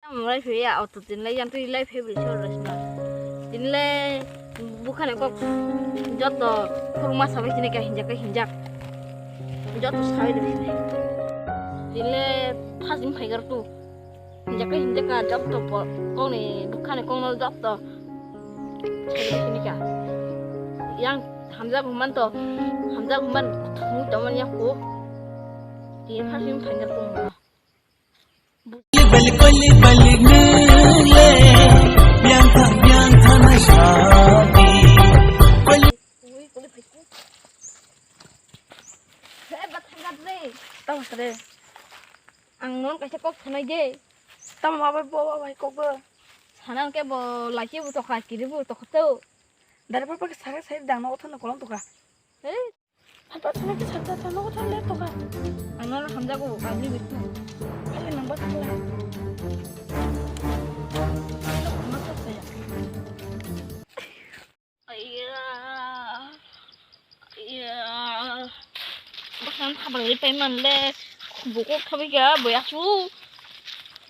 Mulai ya auto tinle yang tu ilai febri resna. Tinle bukan kok joto kurma sampai sini ke hinjak. Joto sampai di sini. Tinle pasim phagar tu. Hinjak ka joto kok ni bukan kok nol joto. Sampai sini ka. Yang hamzah kuman ketemu temannya ku. Dia pasim phagar tu. Tao sere, ang non kasi kok sanay je, tao apa bawa kok be, sanan ke bo laki bu to kha kiri bu to khato, dari apa ke sana saya dah nak otan kolong tu kah, apa sana ke sana nak otan le tu kah, ang non hamza ko kami bitu, ada nombor tu lah, masa saya, iya, bahkan kabar dari payment le, buku kami ke bayar su,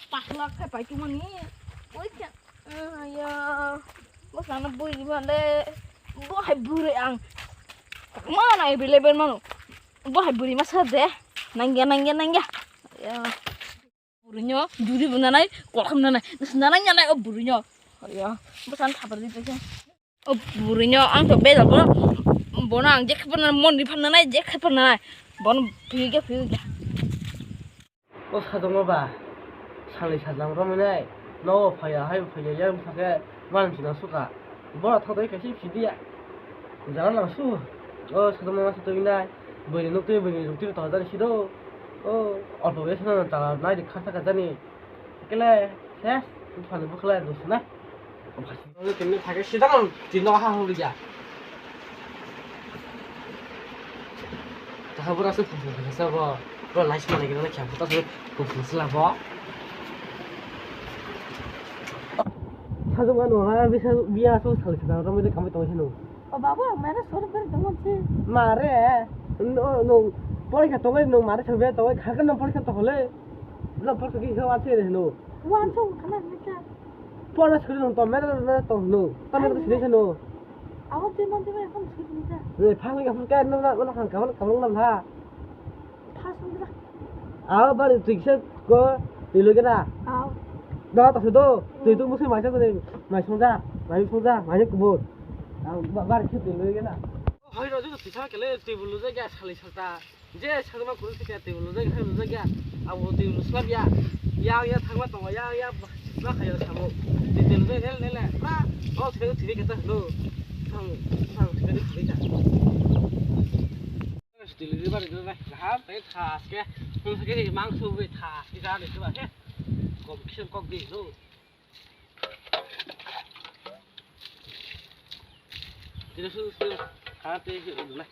paslak ke pay cuma ni, boleh ayah, bahkan nak bui gimana le, boleh buri ang, mana ibu lebar mana, boleh buri masa deh, nangga, ya, burinya, judi benar nai, kolom benar nai, sebenarnya nai burinya, ya, bahkan kabar dari payment, burinya ang tu beda bona ang jek pernah mon di pernah nai jek pernah nai bon piga 어 사동어 봐 살리 사장 그러면은 너 봐야 양 사게 만 지나 수가 뭐라 타도 이렇게 쉽지디야 잘하나 수어 사동어 와서 또 있나 뭐니 녹대 뭐니 녹대 더 하자니 싫어 얼마 외에서는 다 나이 카사 가자니 그래 셋 파는 거 그래 너스나 오늘 때문에 자기 시장은 진도가 하는 거야 다 하고라서 부부에서 뭐 라이스만 얘기는 그냥 붙어서 부부스라고 사정만 와 비아서 살지나 그러면 감이 또 해노 bawa mana suara berdengar sih, 말해 너 버리가 동아리 너 말해 저배 또 가끔 너 버리가 또 할래 너 버리가 그 왔지 너 wancu kanan macam, 버려 그러는 또 매달 또너 떠나도 되지 너 awak jangan kan segitu 네 방이가 불까 너나 한 가만 남다 pas sudah, 아 바로 직접 그 일로게다 awak 나 또도 너도 무슨 마셔서 많이 송자 많이 그뭐 말 이렇게 일로게다 하이라 저도 비싸게 내 테이블로 저기 살리 살다 이제 차도만 그런 새끼야 테이블로 저기 하는 저기야 아뭐 테이블로 슬랍이야 야야 당마 또 야야 나 가야 참고 테이블로 저기 내래 나어 되게 되겠다 상 되게 되겠다 delivery बारे जो है पे था के हम सके मांग सो वे था इधर ले तो है कॉम्पिटिशन कॉक दे लो तेरे सु खाते ना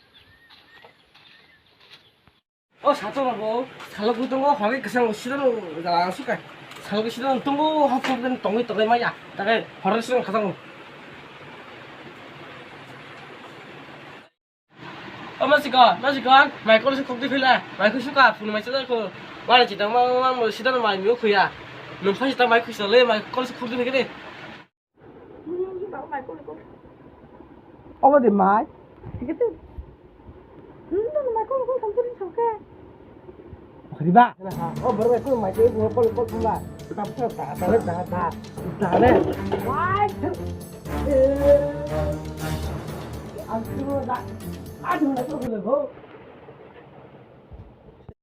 어 사토라고 살고 동거 하게 그냥 싫어는 안 수가 살고 싫어는 동거 하프는 동이 또가 말이야 다가 바로 싫은 가상 masih kan mai ko kok di phila mai ko suka phun mai sada ko wala chỉ tang mang mo sidan mai miu khuya num phai ta mai khu sale mai ko kok di phike apa di mai gitu, macam kau sampai sampai, di ba oh baru mai ko mai ko thumba ta ta le wai aduh dah aduh nak